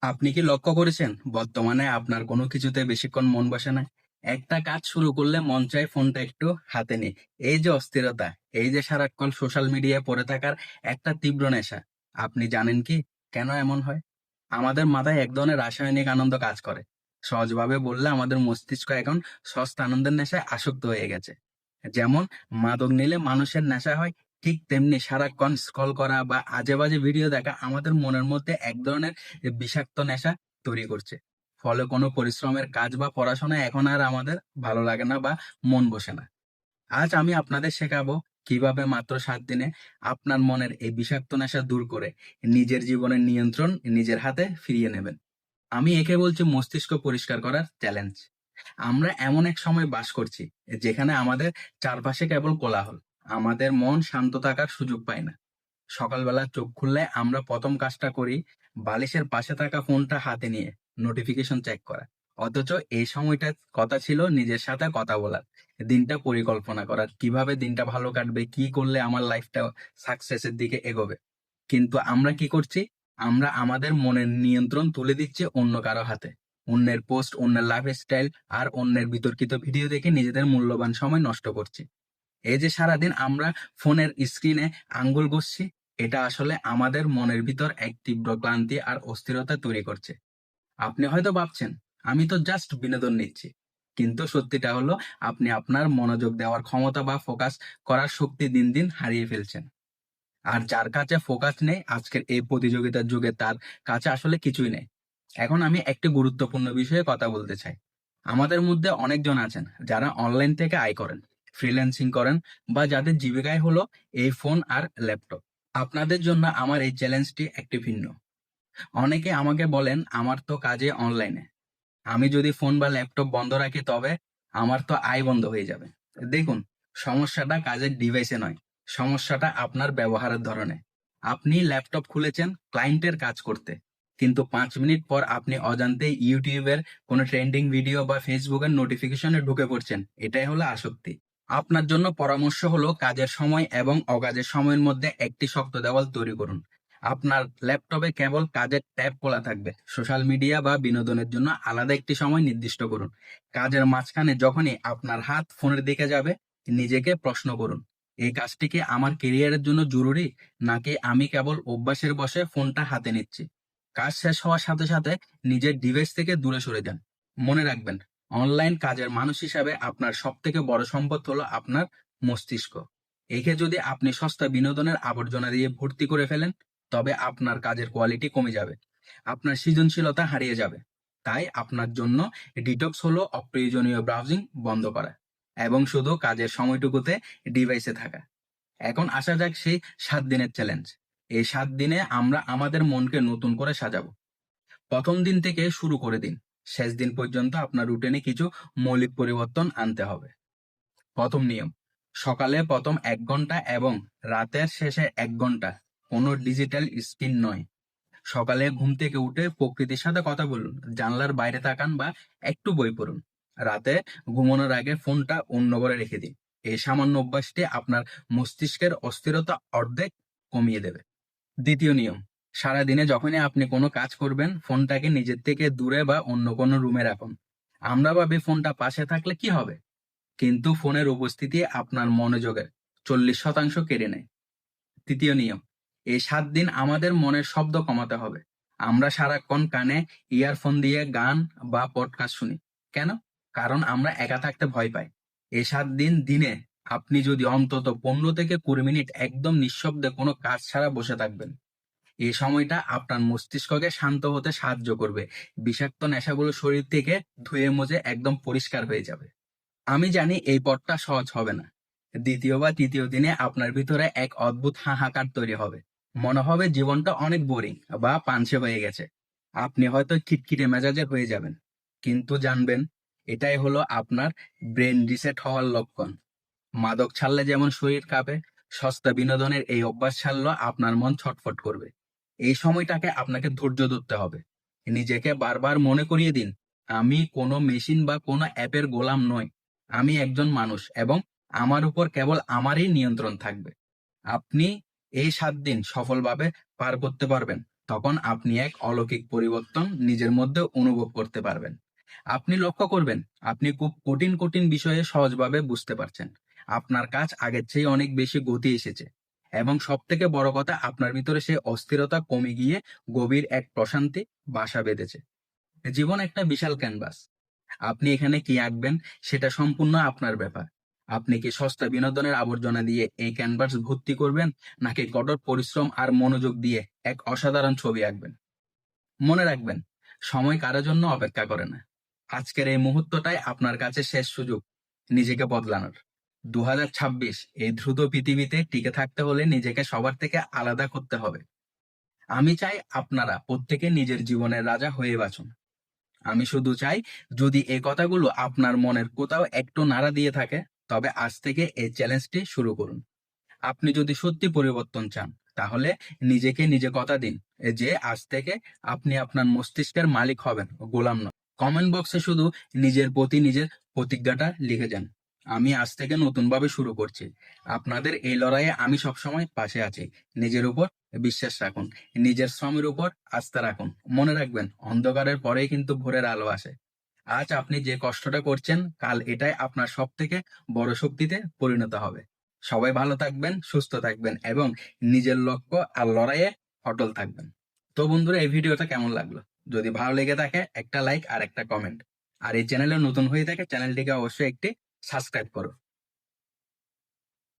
আপনি কি লক্ষ্য করেছেন বর্তমানে আপনার কোনো কিছুতে বেশিক্ষণ মন বসে না? একটা কাজ শুরু করলে মন চায় ফোনটা একটু হাতে নিই। এই যে অস্থিরতা, এই যে সারাক্ষণ সোশ্যাল মিডিয়ায় পড়ে থাকার একটা তীব্র নেশা। আপনি জানেন কি কেন এমন হয়? আমাদের মাথায় এক ধরনের রাসায়নিক আনন্দ কাজ করে। সহজভাবে বললে আমাদের মস্তিষ্ক এখন সস্তা আনন্দের নেশায় আসক্ত হয়ে গেছে। যেমন মাদক নিলে মানুষের নেশা হয়, ঠিক তেমনি সারাক্ষণ স্ক্রল করা বা আজে বাজে ভিডিও দেখা আমাদের মনের মধ্যে এক ধরনের বিষাক্ত নেশা তৈরি করছে। ফলে কোনো পরিশ্রমের কাজ বা পড়াশোনা এখন আর আমাদের ভালো লাগে না বা মন বসে না। আজ আমি আপনাদের শেখাবো কিভাবে মাত্র 7 দিনে আপনার মনের এই বিষাক্ত নেশা দূর করে নিজের জীবনের নিয়ন্ত্রণ নিজের হাতে ফিরিয়ে নেবেন। আমি একে বলছি মস্তিষ্ক পরিষ্কার করার চ্যালেঞ্জ। আমরা এমন এক সময় বাস করছি যেখানে আমাদের চারপাশে কেবল কোলাহল। আমাদের মন শান্ত থাকার সুযোগ পায় না। সকালবেলা চোখ খুললে আমরা প্রথম কাজটা করি বালিশের পাশে থাকা ফোনটা হাতে নিয়ে নোটিফিকেশন চেক করা। অথচ এই সময়টা কথা ছিল নিজের সাথে কথা বলার, দিনটা পরিকল্পনা করার, কিভাবে দিনটা ভালো কাটবে, কি করলে আমার লাইফটা সাকসেসের দিকে এগোবে। কিন্তু আমরা কি করছি? আমরা আমাদের মনের নিয়ন্ত্রণ তুলে দিচ্ছি অন্য কারো হাতে। অন্যের পোস্ট, অন্যের লাইফস্টাইল আর অন্যের বিতর্কিত ভিডিও দেখে নিজেদের মূল্যবান সময় নষ্ট করছি। এই যে সারাদিন আমরা ফোনের স্ক্রিনে আঙ্গুল ঘষছি, এটা আসলে আমাদের মনের ভিতর এক তীব্র ক্লান্তি আর অস্থিরতা তৈরি করছে। আপনি হয়তো ভাবছেন আমি তো জাস্ট বিনোদন নিচ্ছি, কিন্তু সত্যিটা হলো আপনি আপনার মনোযোগ দেওয়ার ক্ষমতা বা ফোকাস করার শক্তি দিন দিন হারিয়ে ফেলছেন। আর যার কাছে ফোকাস নেই আজকের এই প্রতিযোগিতার যুগে, তার কাছে আসলে কিছুই নেই। এখন আমি একটি গুরুত্বপূর্ণ বিষয়ে কথা বলতে চাই। আমাদের মধ্যে অনেকজন আছেন যারা অনলাইন থেকে আয় করেন, ফ্রিল্যান্সিং করেন, বা যাদের জীবিকায় হলো এই ফোন আর ল্যাপটপ। আপনাদের জন্য আমার এই চ্যালেঞ্জটি একটি ভিন্ন। অনেকে আমাকে বলেন আমার তো কাজে অনলাইনে, আমি যদি ফোন বা ল্যাপটপ বন্ধ রাখি তবে আমার তো আয় বন্ধ হয়ে যাবে। দেখুন, সমস্যাটা কাজের ডিভাইসে নয়, সমস্যাটা আপনার ব্যবহারের ধরনে। আপনি ল্যাপটপ খুলেছেন ক্লায়েন্টের কাজ করতে, কিন্তু 5 মিনিট পর আপনি অজান্তেই ইউটিউবের কোনো ট্রেন্ডিং ভিডিও বা ফেসবুকের নোটিফিকেশনে ঢুকে পড়ছেন। এটাই হলো আসক্তি। আপনার জন্য পরামর্শ হলো কাজের সময় এবং অকাজের সময়ের মধ্যে একটি শক্ত দেওয়াল তৈরি করুন। আপনার ল্যাপটপে কেবল কাজের ট্যাব খোলা থাকবে, সোশ্যাল মিডিয়া বা বিনোদনের জন্য আলাদা একটি সময় নির্দিষ্ট করুন। কাজের মাঝখানে যখনই আপনার হাত ফোনের দিকে যাবে, নিজেকে প্রশ্ন করুন, এই কাজটি কি আমার কেরিয়ারের জন্য জরুরি, নাকি আমি কেবল অভ্যাসের বশে ফোনটা হাতে নিচ্ছি। কাজ শেষ হওয়ার সাথে সাথে নিজের ডিভাইস থেকে দূরে সরে যান। মনে রাখবেন, অনলাইন কাজের মানুষ হিসাবে আপনার সব থেকে বড় সম্পদ হলো আপনার মস্তিষ্ক। একে যদি আপনি সস্তা বিনোদনের আবর্জনা দিয়ে ভর্তি করে ফেলেন, তবে আপনার কাজের কোয়ালিটি কমে যাবে, আপনার সৃজনশীলতা হারিয়ে যাবে। তাই আপনার জন্য ডিটক্স হলো অপ্রয়োজনীয় ব্রাউজিং বন্ধ করা এবং শুধু কাজের সময়টুকুতে ডিভাইসে থাকা। এখন আসা যাক সেই 7 দিনের চ্যালেঞ্জ। এই 7 দিনে আমরা আমাদের মনকে নতুন করে সাজাবো। প্রথম দিন থেকে শুরু করে দিন, শেষ দিন পর্যন্ত আপনার রুটিনে কিছু মৌলিক পরিবর্তন আনতে হবে। প্রথম নিয়ম, সকালে প্রথম 1 ঘন্টা এবং রাতের শেষে 1 ঘন্টা কোনো ডিজিটাল স্ক্রিন নয়। সকালে ঘুম থেকে উঠে প্রকৃতির সাথে কথা বলুন, জানলার বাইরে তাকান বা একটু বই পড়ুন। রাতে ঘুমানোর আগে ফোনটা অন্য ঘরে রেখে দিন। এই সামান্য অভ্যাসটি আপনার মস্তিষ্কের অস্থিরতা অর্ধেক কমিয়ে দেবে। দ্বিতীয় নিয়ম, সারাদিনে যখনই আপনি কোনো কাজ করবেন ফোনটাকে নিজের থেকে দূরে বা অন্য কোনো রুমে রাখুন। আমরা ভাবি ফোনটা পাশে থাকলে কি হবে, কিন্তু ফোনের উপস্থিতি আপনার মনোযোগের 40% কেড়ে নেয়। তৃতীয় নিয়ম, এই 7 দিন আমাদের মনের শব্দ কমাতে হবে। আমরা সারাক্ষণ কানে ইয়ারফোন দিয়ে গান বা পডকাস্ট শুনি। কেন? কারণ আমরা একা থাকতে ভয় পাই। এই 7 দিন দিনে আপনি যদি অন্তত 15 থেকে 20 মিনিট একদম নিঃশব্দে কোনো কাজ ছাড়া বসে থাকবেন, এই সময়টা আপনার মস্তিষ্ককে শান্ত হতে সাহায্য করবে। বিষাক্ত নেশাগুলো শরীর থেকে ধুয়ে মুছে একদম পরিষ্কার হয়ে যাবে। আমি জানি এই পথটা সহজ হবে না। দ্বিতীয় বা তৃতীয় দিনে আপনার ভিতরে এক অদ্ভুত হাহাকার তৈরি হবে। মনে হবে জীবনটা অনেক বোরিং বা পানসে হয়ে গেছে। আপনি হয়তো খিটখিটে মেজাজের হয়ে যাবেন। কিন্তু জানবেন, এটাই হলো আপনার ব্রেন রিসেট হওয়ার লক্ষণ। মাদক ছাড়লে যেমন শরীর কাঁপে, সস্তা বিনোদনের এই অভ্যাস ছাড়লে আপনার মন ছটফট করবে। এই সময়টাকে আপনাকে ধৈর্য ধরতে হবে। নিজেকে বারবার মনে করিয়ে দিন, আমি কোনো মেশিন বা কোনো অ্যাপের গোলাম নই। আমি একজন মানুষ এবং আমার উপর কেবল আমারই নিয়ন্ত্রণ থাকবে। আপনি এই 7 দিন সফলভাবে পার করতে পারবেন, তখন আপনি এক অলৌকিক পরিবর্তন নিজের মধ্যে অনুভব করতে পারবেন। আপনি লক্ষ্য করবেন, আপনি খুব কঠিন কঠিন বিষয়ে সহজভাবে বুঝতে পারছেন। আপনার কাজ আগের চেয়ে অনেক বেশি গতি এসেছে, এবং সব থেকে বড় কথা, আপনার ভিতরে সেই অস্থিরতা কমে গিয়ে গভীর এক প্রশান্তি বাসা বেঁধেছে। জীবন একটা বিশাল ক্যানভাস। আপনি এখানে কি আঁকবেন সেটা সম্পূর্ণ আপনার ব্যাপার। আপনি কি সস্তা বিনোদনের আবর্জনা দিয়ে এই ক্যানভাস ভর্তি করবেন, নাকি কঠোর পরিশ্রম আর মনোযোগ দিয়ে এক অসাধারণ ছবি আঁকবেন? মনে রাখবেন, সময় কারোর জন্য অপেক্ষা করে না। আজকের এই মুহূর্তটাই আপনার কাছে শেষ সুযোগ নিজেকে বদলানোর। 2026 এই দ্রুত পৃথিবীতে টিকে থাকতে হলে নিজেকে সবার থেকে আলাদা করতে হবে। আমি চাই আপনারা প্রত্যেকে নিজের জীবনের রাজা হয়ে বাঁচুন। আমি শুধু চাই, যদি এই কথাগুলো আপনার মনের কোথাও একটু নাড়া দিয়ে থাকে, তবে আজ থেকে এই চ্যালেঞ্জটি শুরু করুন। আপনি যদি সত্যি পরিবর্তন চান, তাহলে নিজেকে নিজে কথা দিন যে আজ থেকে আপনি আপনার মস্তিষ্কের মালিক হবেন, গোলাম নয়। কমেন্ট বক্সে শুধু নিজের প্রতি নিজের প্রতিজ্ঞাটা লিখে যান। আমি আজ থেকে নতুনভাবে শুরু করছি। আপনাদের এই লড়াইয়ে আমি সবসময় পাশে আছি। নিজের উপর বিশ্বাস রাখুন, নিজের শ্রমের উপর আস্থা রাখুন। মনে রাখবেন, অন্ধকারের পরেই কিন্তু ভোরের আলো আসে। আজ আপনি যে কষ্টটা করছেন, কাল এটাই আপনার সব থেকে বড় শক্তিতে পরিণত হবে। সবাই ভালো থাকবেন, সুস্থ থাকবেন, এবং নিজের লক্ষ্য আর লড়াইয়ে অটল থাকবেন। তো বন্ধুরা, এই ভিডিওটা কেমন লাগলো? যদি ভালো লেগে থাকে, একটা লাইক আর একটা কমেন্ট। আর এই চ্যানেলে নতুন হয়ে থাকে, চ্যানেলটিকে অবশ্যই একটি সাবস্ক্রাইব করো।